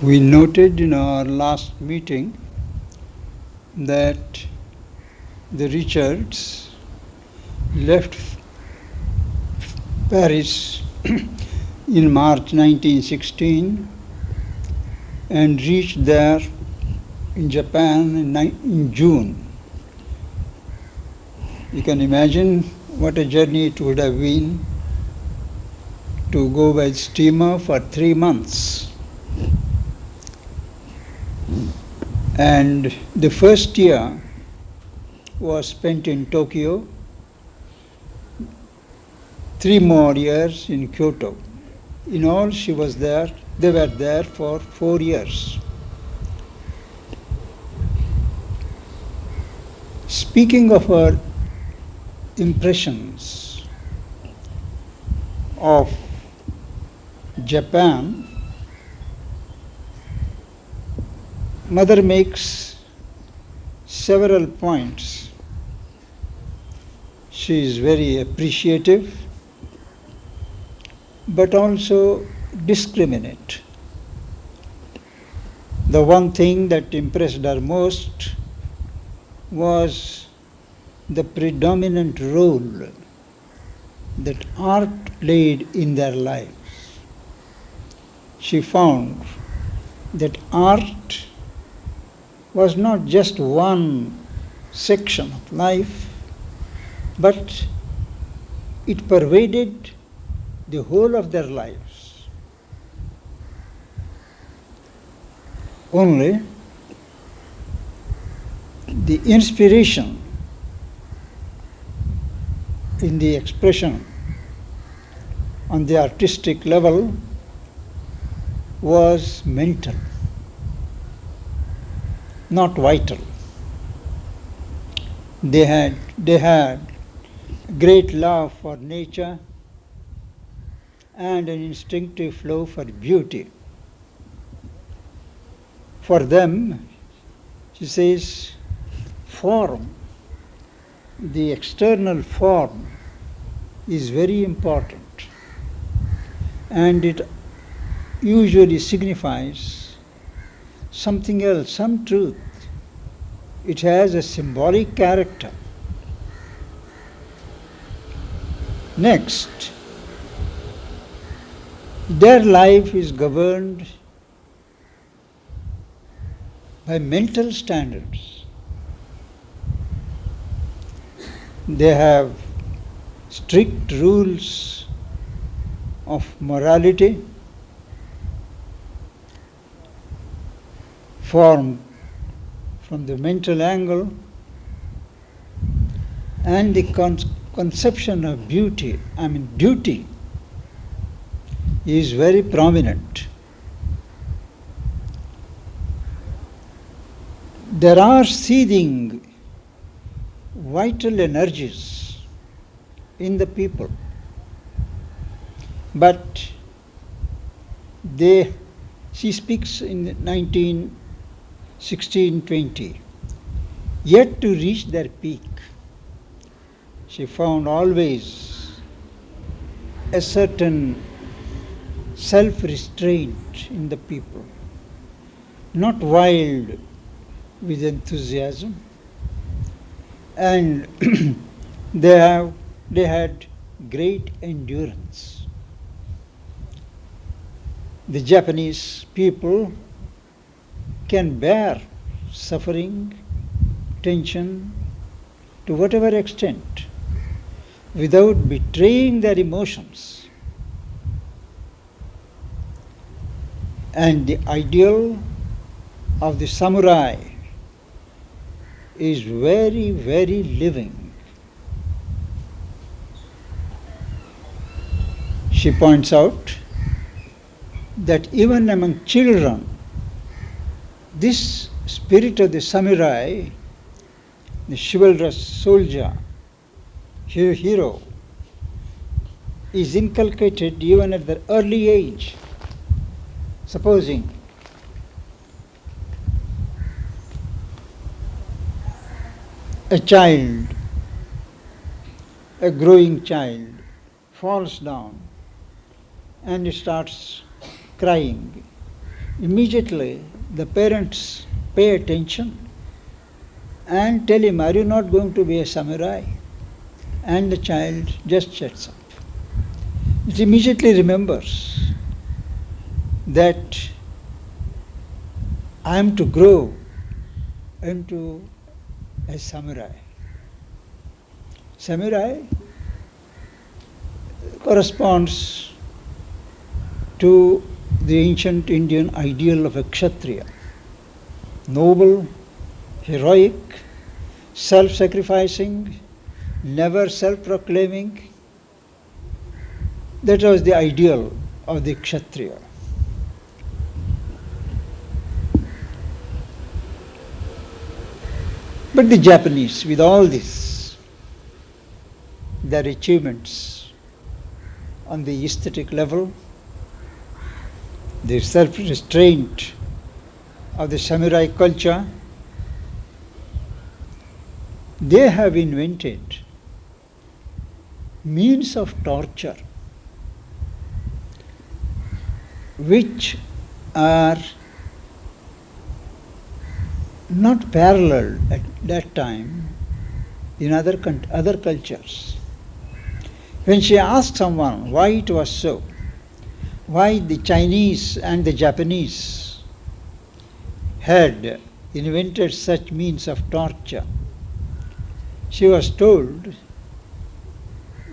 We noted in our last meeting that the Richards left Paris in March 1916 and reached there in Japan in June. You can imagine what a journey it would have been to go by steamer for 3 months. And the first year was spent in Tokyo, 3 more years in Kyoto. In all, they were there for 4 years. Speaking of her impressions of Japan, Mother makes several points. She is very appreciative, but also discriminate. The one thing that impressed her most was the predominant role that art played in their lives. She found that art was not just one section of life, but it pervaded the whole of their lives. Only the inspiration in the expression on the artistic level was mental, not vital. They had great love for nature and an instinctive flow for beauty. For them, she says, form, the external form, is very important, and it usually signifies something else, some truth. It has a symbolic character. Next, their life is governed by mental standards. They have strict rules of morality formed from the mental angle, and the conception of duty is very prominent. There are seething vital energies in the people, but she speaks in 1916-20, yet to reach their peak. She found always a certain self-restraint in the people, not wild with enthusiasm, and they had great endurance. The Japanese people can bear suffering, tension, to whatever extent, without betraying their emotions. And the ideal of the samurai is very, very living. She points out that even among children, this spirit of the samurai, the chivalrous soldier, hero, is inculcated even at the early age. Supposing a child, a growing child, falls down and starts crying, immediately the parents pay attention and tell him, "Are you not going to be a samurai?" And the child just shuts up. It immediately remembers that I am to grow into a samurai. Samurai corresponds to the ancient Indian ideal of a kshatriya. Noble, heroic, self-sacrificing, never self-proclaiming. That was the ideal of the kshatriya. But the Japanese, with all this, their achievements on the aesthetic level, the self-restraint of the samurai culture, they have invented means of torture which are not paralleled at that time in other cultures. When she asked someone why it was so, why the Chinese and the Japanese had invented such means of torture, she was told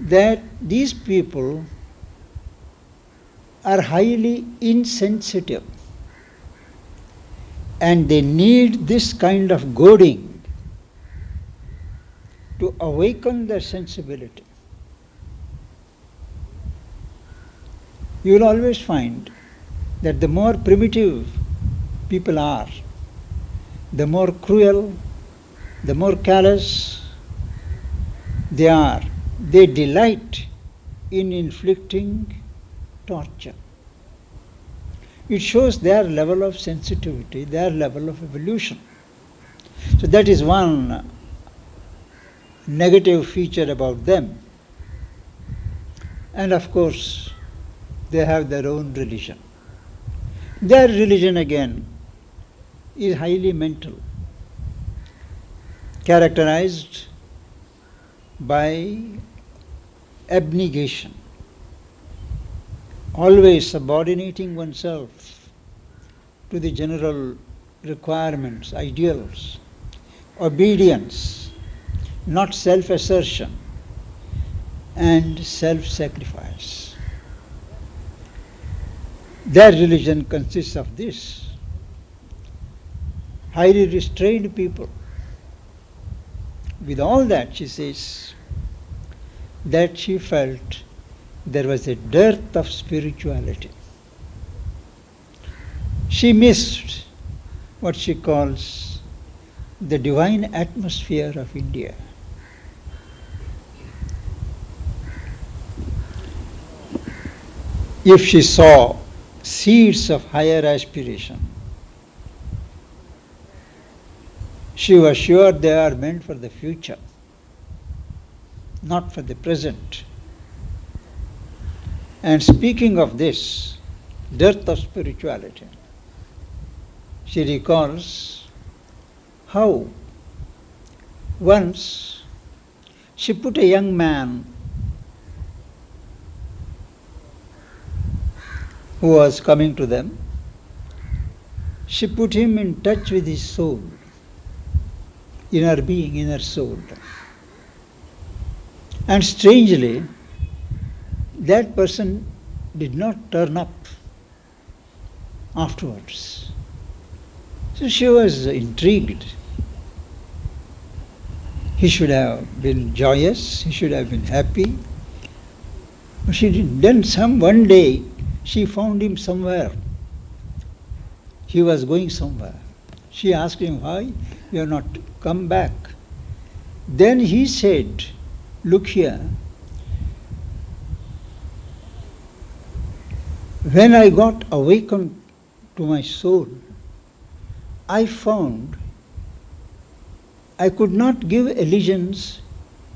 that these people are highly insensitive and they need this kind of goading to awaken their sensibility. You will always find that the more primitive people are, the more cruel, the more callous they are. They delight in inflicting torture. It shows their level of sensitivity, their level of evolution. So that is one negative feature about them. And of course, they have their own religion. Their religion again is highly mental, characterized by abnegation, always subordinating oneself to the general requirements, ideals, obedience, not self-assertion, and self-sacrifice. Their religion consists of this. Highly restrained people. With all that, she says that she felt there was a dearth of spirituality. She missed what she calls the divine atmosphere of India. If she saw seeds of higher aspiration, she was sure they are meant for the future, not for the present. And speaking of this dearth of spirituality, she recalls how once she put a young man who was coming to them, she put him in touch with his soul, inner being, inner soul. And strangely, that person did not turn up afterwards. So she was intrigued. He should have been joyous, he should have been happy. But she didn't. Then one day she found him somewhere. He was going somewhere. She asked him, "Why you have not come back?" Then he said, "Look here, when I got awakened to my soul, I found I could not give allegiance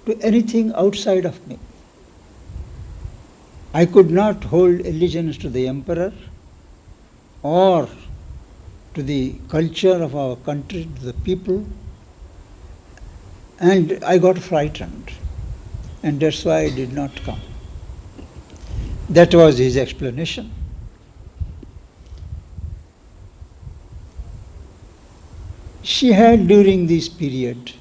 to anything outside of me. I could not hold allegiance to the emperor or to the culture of our country, to the people, and I got frightened, and that's why I did not come. That was his explanation. She had during this period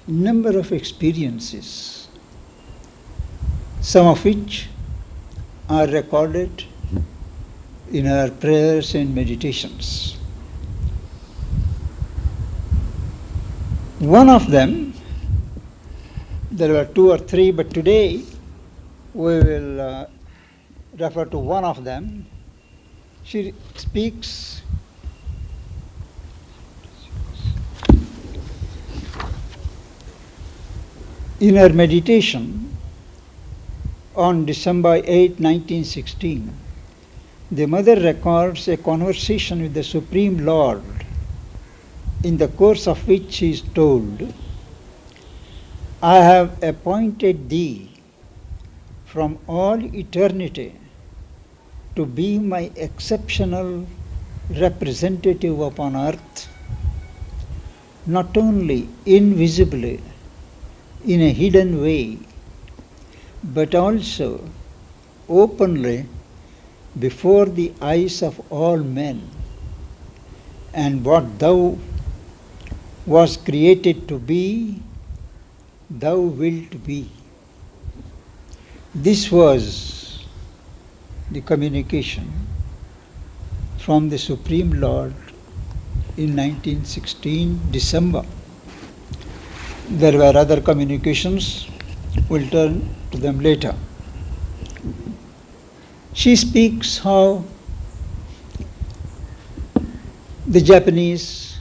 number of experiences, some of which are recorded in her prayers and meditations. One of them, there were two or three, but today we will refer to one of them. She speaks in her meditation on December 8, 1916. The mother records a conversation with the Supreme Lord, in the course of which she is told, "I have appointed thee from all eternity to be my exceptional representative upon earth, not only invisibly, in a hidden way, but also openly before the eyes of all men. And what thou was created to be, thou wilt be." This was the communication from the Supreme Lord in 1916 December. There were other communications, we'll turn to them later. She speaks how the Japanese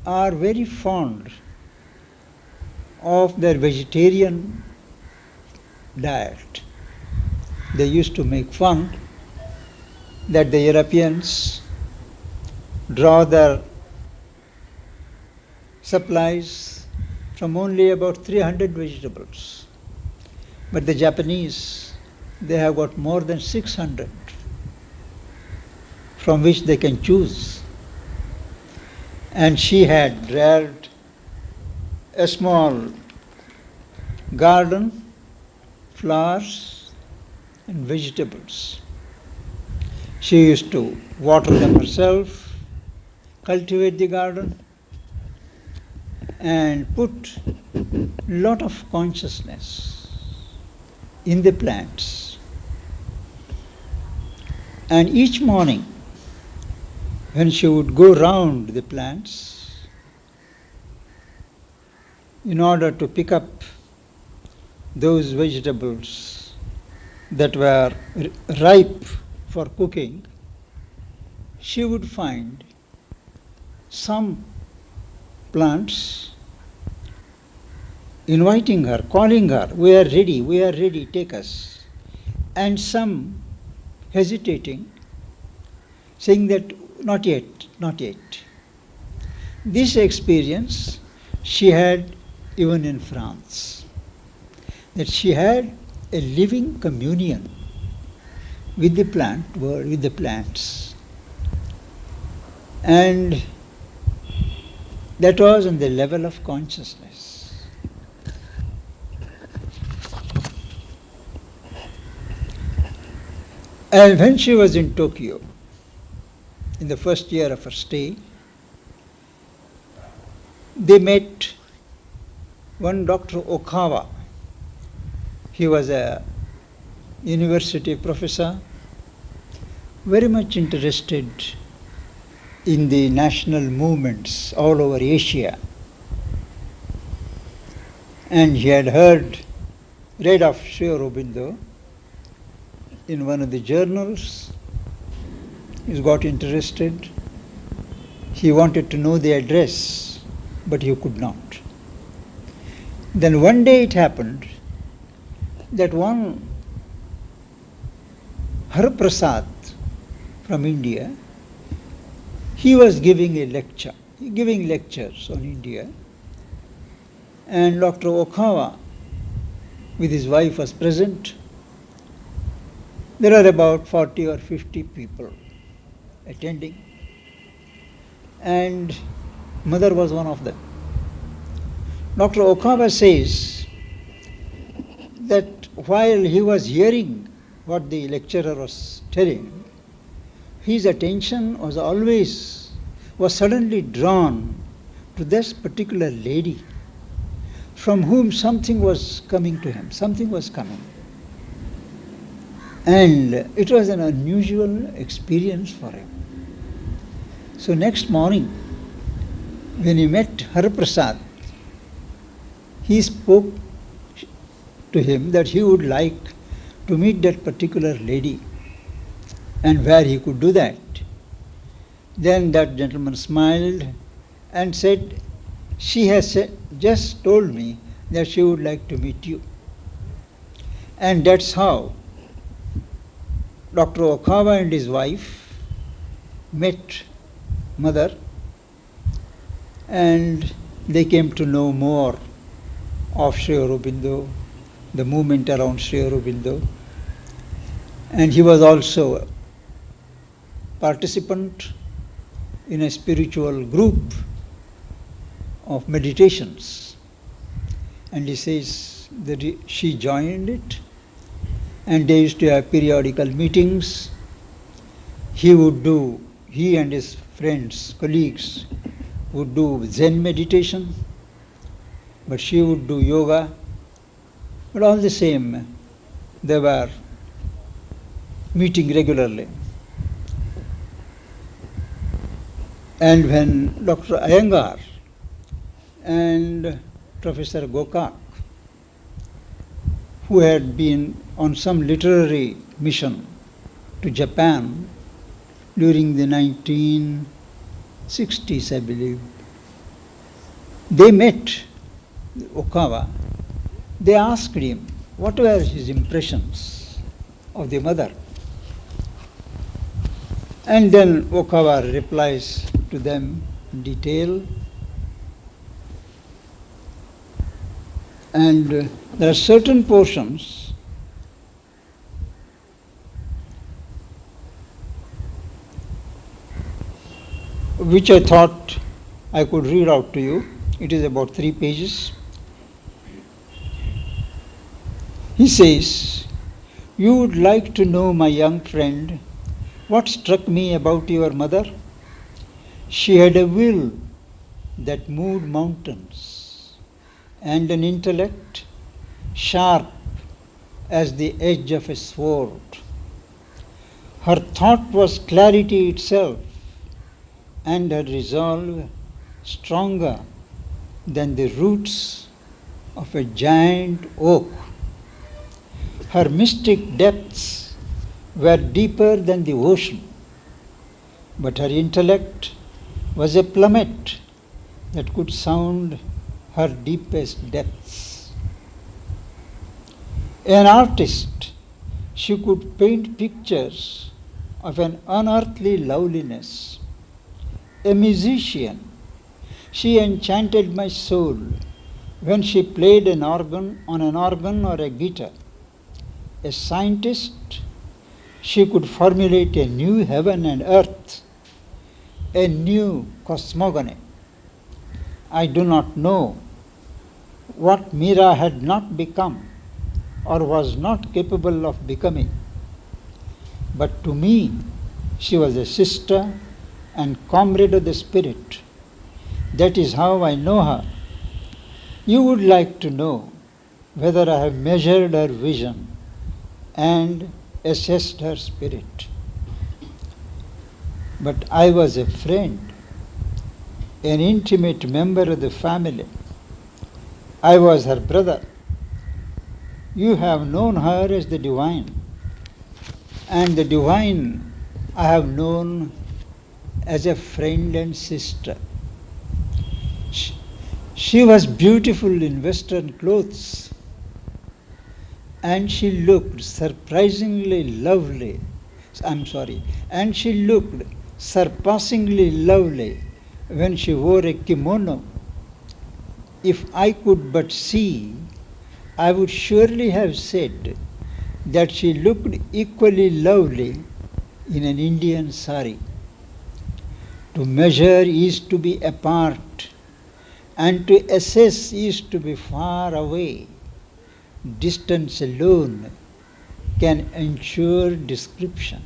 are very fond of their vegetarian diet. They used to make fun that the Europeans draw their supplies from only about 300 vegetables. But the Japanese, they have got more than 600 from which they can choose. And she had reared a small garden, flowers and vegetables. She used to water them herself, cultivate the garden, and put lot of consciousness in the plants. And each morning, when she would go round the plants in order to pick up those vegetables that were ripe for cooking, she would find some plants inviting her, calling her, we are ready, take us. And some hesitating, saying that not yet, not yet. This experience she had even in France, that she had a living communion with the plant world, with the plants. And that was on the level of consciousness. And when she was in Tokyo, in the first year of her stay, they met one Dr. Okawa. He was a university professor, very much interested in the national movements all over Asia. And he had read of Sri Aurobindo in one of the journals. He got interested. He wanted to know the address, but he could not. Then one day it happened that one Hariprasad from India, he was giving lectures on India, and Dr. Okawa with his wife was present. There are about 40 or 50 people attending, and mother was one of them. Dr. Okawa says that while he was hearing what the lecturer was telling, his attention was suddenly drawn to this particular lady from whom something was coming to him, something was coming. And it was an unusual experience for him. So next morning, when he met Hariprasad, he spoke to him that he would like to meet that particular lady and where he could do that. Then that gentleman smiled and said, "She has just told me that she would like to meet you." And that's how Dr. Okawa and his wife met mother, and they came to know more of Sri Aurobindo, the movement around Sri Aurobindo. And he was also a participant in a spiritual group of meditations. And he says that she joined it, and they used to have periodical meetings. He and his friends, colleagues, would do Zen meditation, but she would do yoga. But all the same, they were meeting regularly. And when Dr. Iyengar and Professor Gokak, who had been on some literary mission to Japan during the 1960s, I believe, they met Okawa. They asked him what were his impressions of the mother. And then Okawa replies to them in detail. And there are certain portions which I thought I could read out to you. It is about 3 pages. He says, "You would like to know, my young friend, what struck me about your mother? She had a will that moved mountains, and an intellect sharp as the edge of a sword. Her thought was clarity itself, and her resolve stronger than the roots of a giant oak. Her mystic depths were deeper than the ocean, but her intellect was a plummet that could sound her deepest depths. An artist, she could paint pictures of an unearthly loveliness. A musician, she enchanted my soul when she played on an organ or a guitar. A scientist, she could formulate a new heaven and earth, a new cosmogony. I do not know what Meera had not become or was not capable of becoming, but to me she was a sister and comrade of the spirit. That is how I know her. You would like to know whether I have measured her vision and assessed her spirit. But I was a friend, an intimate member of the family. I was her brother. You have known her as the divine, and the divine I have known as a friend and sister. She was beautiful in Western clothes, and she looked surprisingly lovely. And she looked surpassingly lovely when she wore a kimono. If I could but see, I would surely have said that she looked equally lovely in an Indian sari. To measure is to be apart, and to assess is to be far away. Distance alone can ensure description.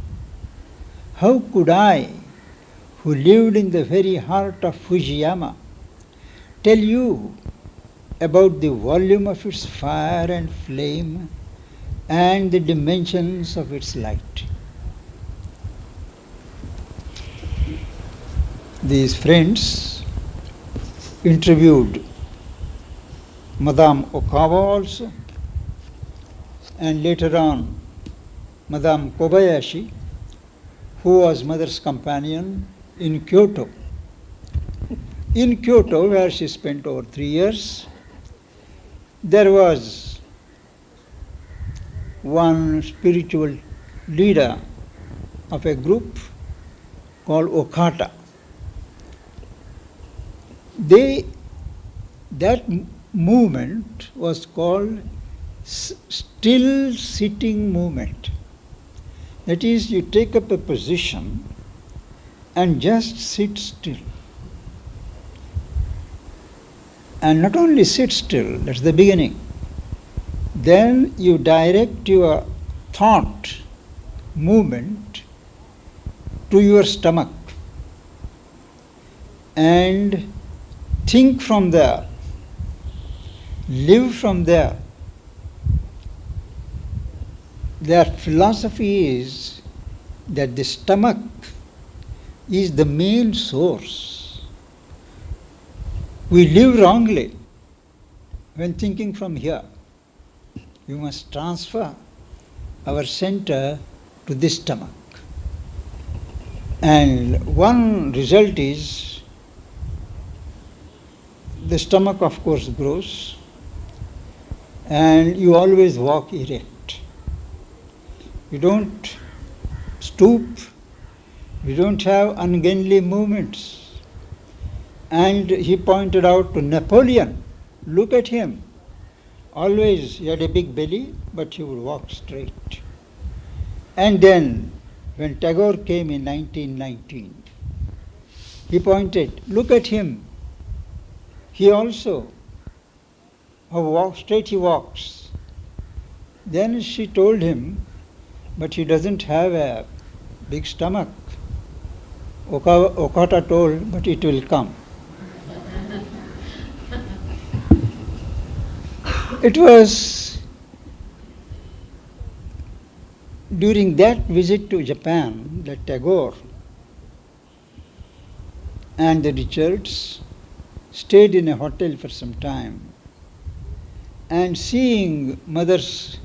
How could I, who lived in the very heart of Fujiyama, tell you about the volume of its fire and flame and the dimensions of its light? These friends interviewed Madame Okawa also, and later on Madame Kobayashi, who was mother's companion in Kyoto. In Kyoto, where she spent over 3 years, there was one spiritual leader of a group called Okata. That movement was called still sitting movement. That is, you take up a position and just sit still. And not only sit still, that's the beginning. Then you direct your thought movement to your stomach and think from there, live from there. Their philosophy is that the stomach is the main source. We live wrongly when thinking from here. You must transfer our center to the stomach. And one result is the stomach, of course, grows, and you always walk erect. You don't stoop, you don't have ungainly movements. And he pointed out to Napoleon, look at him. Always he had a big belly, but he would walk straight. And then, when Tagore came in 1919, he pointed, look at him. He also, how straight he walks. Then she told him, but he doesn't have a big stomach. Okata told, but it will come. It was during that visit to Japan that Tagore and the Richards stayed in a hotel for some time, and seeing mother's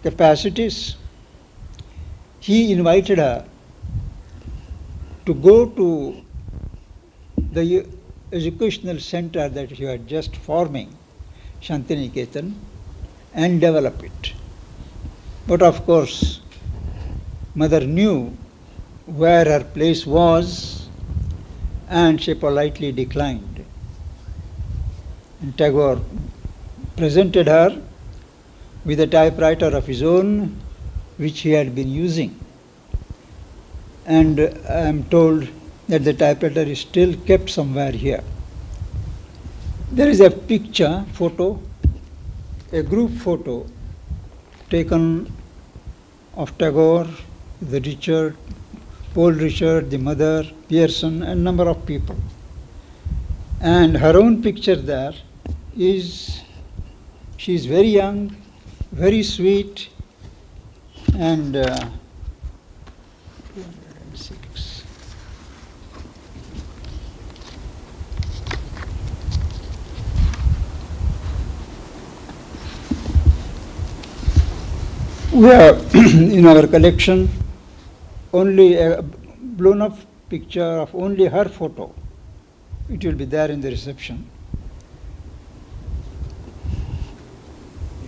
capacities, he invited her to go to the educational center that he had just forming, Shantiniketan, and develop it. But of course, mother knew where her place was, and she politely declined. And Tagore presented her with a typewriter of his own, which he had been using. And I am told that the typewriter is still kept somewhere here. There is a picture, photo, a group photo taken of Tagore, the Richard, Paul Richard, the mother, Pearson, and number of people. And her own picture there is, she is very young, very sweet, and 206. We have in our collection only a blown up picture of only her photo. It will be there in the reception.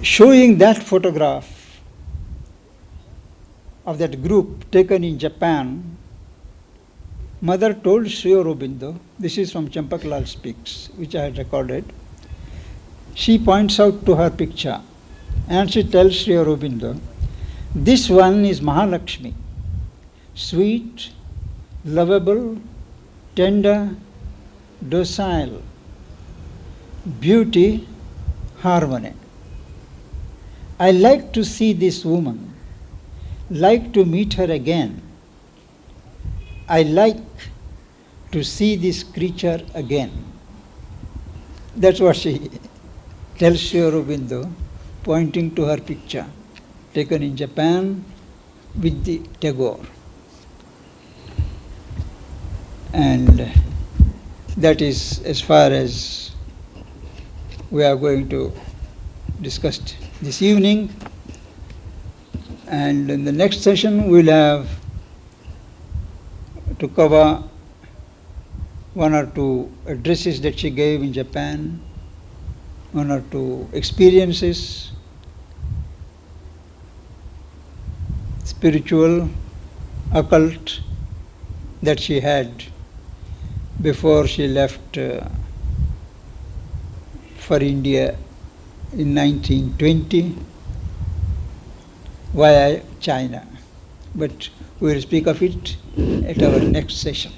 Showing that photograph of that group taken in Japan, mother told Sri Aurobindo, this is from Champaklal Speaks, which I had recorded. She points out to her picture and she tells Sri Aurobindo, this one is Mahalakshmi, sweet, lovable, tender, docile, beauty, harmony. I like to see this woman, like to meet her again. I like to see this creature again. That's what she tells Sri Aurobindo, pointing to her picture, taken in Japan with the Tagore. And that is as far as we are going to discuss this evening. And in the next session we'll have to cover one or two addresses that she gave in Japan, one or two experiences, spiritual, occult, that she had before she left for India in 1920 via China. But we will speak of it at our next session.